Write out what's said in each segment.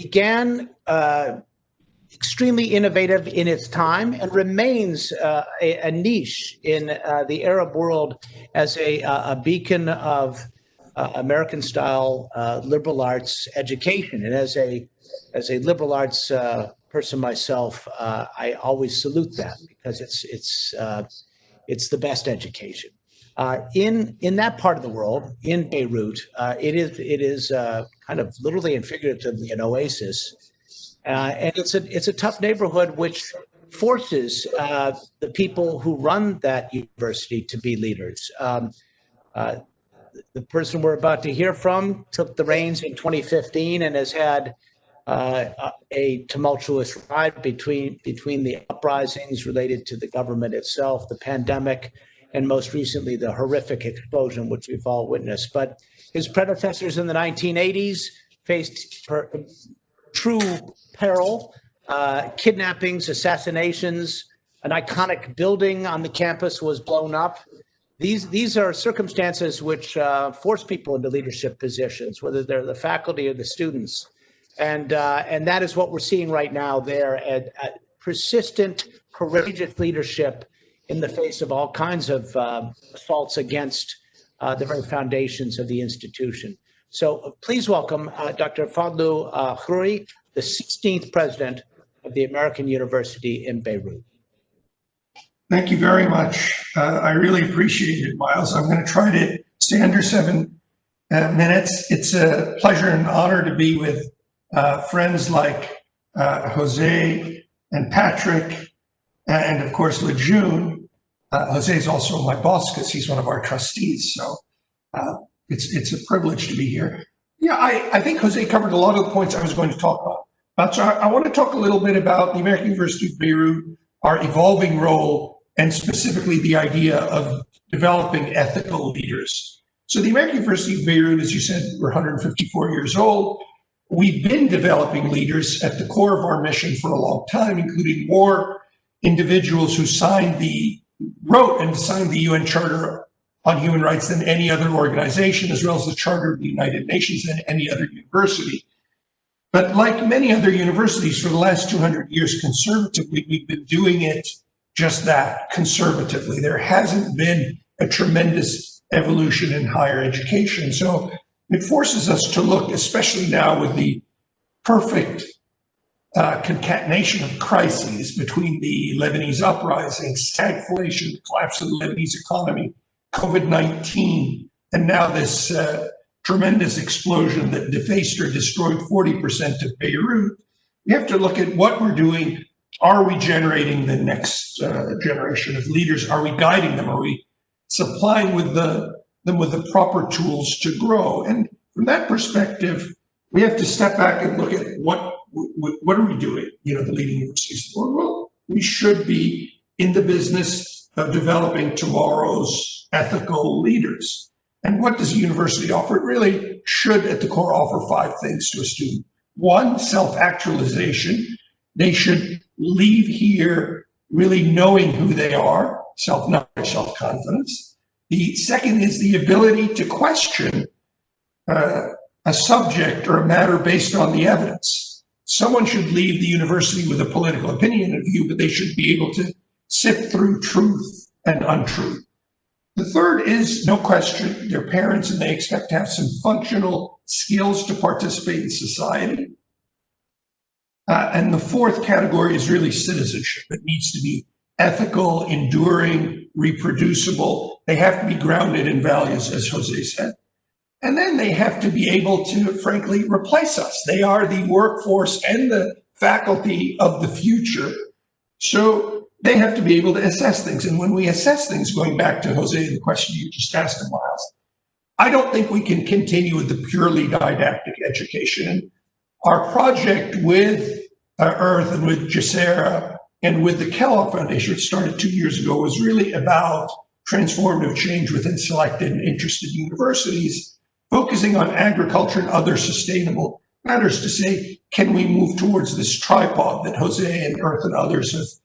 began extremely innovative in its time and remains a niche in the Arab world as a beacon of American-style liberal arts education. And as a liberal arts person myself, I always salute that because it's the best education. In that part of the world, in Beirut, it is kind of literally and figuratively an oasis. And it's a tough neighborhood which forces the people who run that university to be leaders. The person we're about to hear from took the reins in 2015 and has had a tumultuous ride between the uprisings related to the government itself, the pandemic, and most recently the horrific explosion which we've all witnessed. But his predecessors in the 1980s faced true peril, kidnappings, assassinations, an iconic building on the campus was blown up. These are circumstances which force people into leadership positions, whether they're the faculty or the students. And that is what we're seeing right now there, at persistent, courageous leadership in the face of all kinds of assaults against the very foundations of the institution. So please welcome Dr. Fadlo Kuhri, the 16th president of the American University in Beirut. Thank you very much. I really appreciate it, Miles. I'm going to try to stay under 7 minutes. It's a pleasure and honor to be with friends like Jose and Patrick, and of course, Lejeune. Jose is also my boss because he's one of our trustees. So it's a privilege to be here. Yeah, I think Jose covered a lot of the points I was going to talk about. So I want to talk a little bit about the American University of Beirut, our evolving role, and specifically the idea of developing ethical leaders. So the American University of Beirut, as you said, we're 154 years old. We've been developing leaders at the core of our mission for a long time, including more individuals who wrote and signed the UN Charter on Human Rights than any other organization, as well as the Charter of the United Nations than any other university. But like many other universities for the last 200 years conservatively, we've been doing it just that, conservatively. There hasn't been a tremendous evolution in higher education. So it forces us to look, especially now with the perfect concatenation of crises between the Lebanese uprising, stagflation, the collapse of the Lebanese economy, COVID-19, and now this tremendous explosion that defaced or destroyed 40% of Beirut. We have to look at what we're doing. Are we generating the next generation of leaders? Are we guiding them? Are we supplying them with the proper tools to grow? And from that perspective, we have to step back and look at what are we doing? The leading universities. Well, we should be in the business of developing tomorrow's ethical leaders. And what does a university offer? It really should, at the core, offer 5 things to a student. 1, self-actualization. They should leave here really knowing who they are, self-knowledge, self-confidence. The second is the ability to question a subject or a matter based on the evidence. Someone should leave the university with a political opinion and view, but they should be able to sift through truth and untruth. The third is, no question, their parents, and they expect to have some functional skills to participate in society. And the fourth category is really citizenship. It needs to be ethical, enduring, reproducible. They have to be grounded in values, as Jose said. And then they have to be able to, frankly, replace us. They are the workforce and the faculty of the future. So they have to be able to assess things. And when we assess things, going back to Jose, the question you just asked him, Miles, I don't think we can continue with the purely didactic education. And our project with Earth and with Jacera and with the Kellogg Foundation, which started 2 years ago, was really about transformative change within selected and interested universities, focusing on agriculture and other sustainable matters to say, can we move towards this tripod that Jose and Earth and others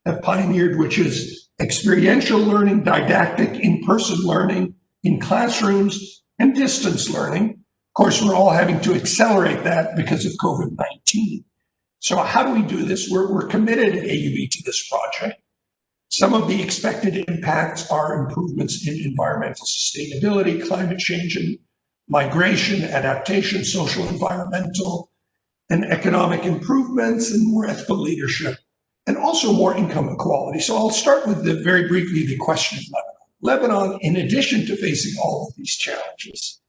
have pioneered, which is experiential learning, didactic, in-person learning in classrooms, and distance learning, course, we're all having to accelerate that because of COVID-19. So how do we do this? We're committed at AUB to this project. Some of the expected impacts are improvements in environmental sustainability, climate change and migration, adaptation, social, environmental, and economic improvements, and more ethical leadership, and also more income equality. So I'll start with very briefly the question of Lebanon. Lebanon, in addition to facing all of these challenges,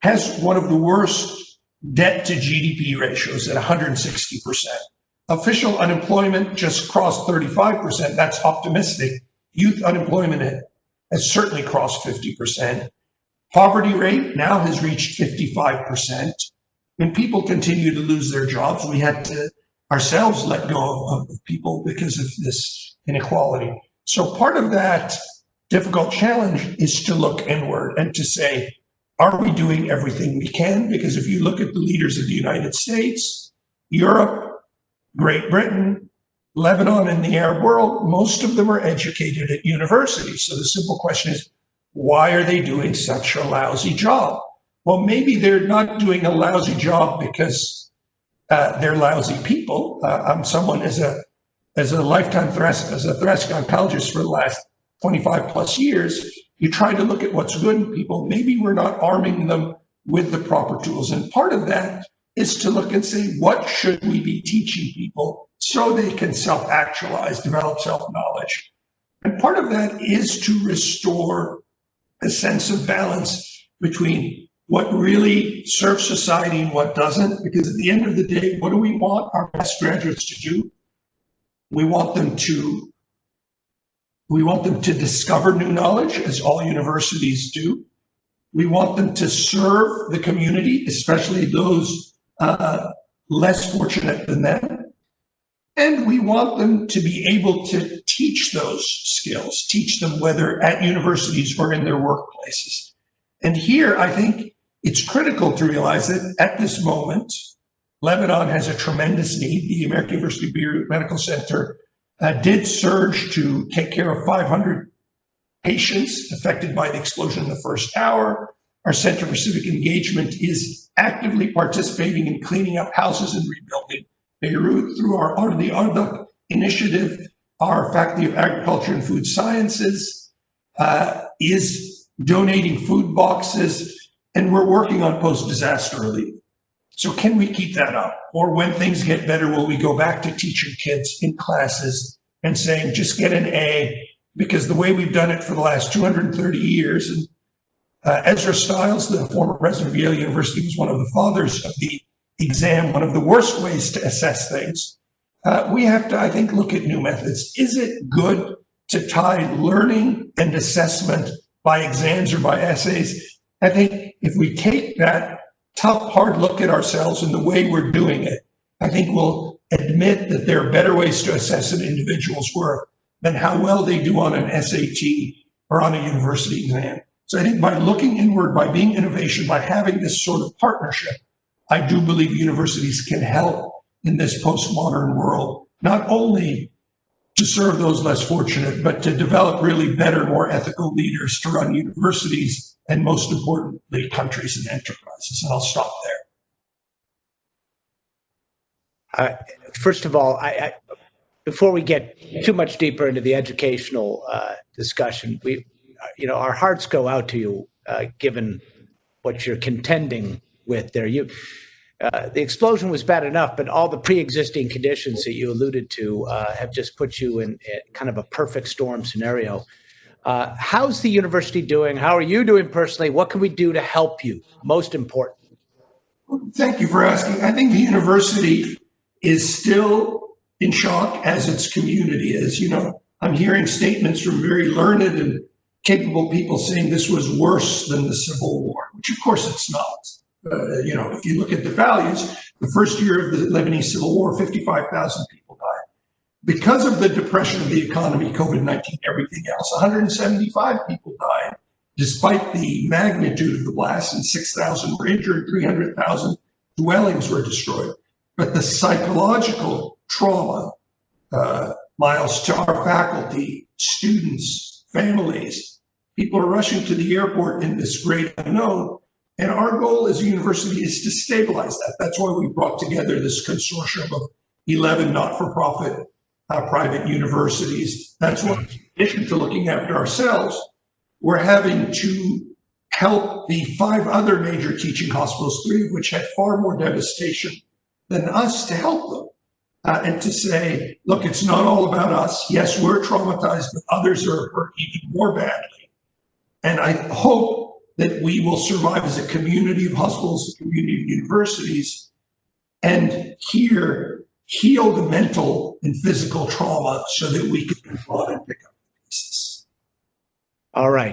has one of the worst debt to GDP ratios at 160%. Official unemployment just crossed 35%. That's optimistic. Youth unemployment has certainly crossed 50%. Poverty rate now has reached 55%. When people continue to lose their jobs, we had to ourselves let go of people because of this inequality. So part of that difficult challenge is to look inward and to say, are we doing everything we can? Because if you look at the leaders of the United States, Europe, Great Britain, Lebanon, and the Arab world, most of them are educated at universities. So the simple question is, why are they doing such a lousy job? Well, maybe they're not doing a lousy job because they're lousy people. I'm someone as a lifetime thoracic oncologist for the last 25 plus years. You try to look at what's good in people. Maybe we're not arming them with the proper tools. And part of that is to look and say, what should we be teaching people so they can self-actualize, develop self-knowledge? And part of that is to restore a sense of balance between what really serves society and what doesn't. Because at the end of the day, what do we want our best graduates to do? We want them to discover new knowledge, as all universities do. We want them to serve the community, especially those less fortunate than them. And we want them to be able to teach those skills, teach them whether at universities or in their workplaces. And here, I think it's critical to realize that at this moment, Lebanon has a tremendous need. The American University of Beirut Medical Center did surge to take care of 500 patients affected by the explosion in the first hour. Our Center for Civic Engagement is actively participating in cleaning up houses and rebuilding Beirut through our Ardh initiative. Our Faculty of Agriculture and Food Sciences is donating food boxes, and we're working on post-disaster relief. So can we keep that up? Or when things get better, will we go back to teaching kids in classes and saying, just get an A? Because the way we've done it for the last 230 years, and Ezra Stiles, the former president of Yale University, was one of the fathers of the exam, one of the worst ways to assess things. We have to, I think, look at new methods. Is it good to tie learning and assessment by exams or by essays? I think if we take that tough, hard look at ourselves and the way we're doing it, I think we'll admit that there are better ways to assess an individual's work than how well they do on an SAT or on a university exam. So I think by looking inward, by being innovation, by having this sort of partnership, I do believe universities can help in this postmodern world, not only to serve those less fortunate, but to develop really better, more ethical leaders to run universities and, most importantly, countries and enterprises. And I'll stop there. First of all, before we get too much deeper into the educational discussion, our hearts go out to you, given what you're contending with there. The explosion was bad enough, but all the pre-existing conditions that you alluded to have just put you in kind of a perfect storm scenario. How's the university doing? How are you doing personally? What can we do to help you? Most important. Thank you for asking. I think the university is still in shock, as its community is. I'm hearing statements from very learned and capable people saying this was worse than the Civil War, which of course it's not. If you look at the values, the first year of the Lebanese Civil War, 55,000 people died. Because of the depression of the economy, COVID-19, everything else, 175 people died, despite the magnitude of the blast, and 6,000 were injured, 300,000 dwellings were destroyed. But the psychological trauma, Miles, to our faculty, students, families, people are rushing to the airport in this great unknown. And our goal as a university is to stabilize that. That's why we brought together this consortium of 11 not-for-profit private universities. That's why, in addition to looking after ourselves, we're having to help the 5 other major teaching hospitals, 3 of which had far more devastation than us, to help them. And to say, look, it's not all about us. Yes, we're traumatized, but others are hurt even more badly. And I hope that we will survive as a community of hospitals, a community of universities, and here heal the mental and physical trauma so that we can move on and pick up pieces. All right.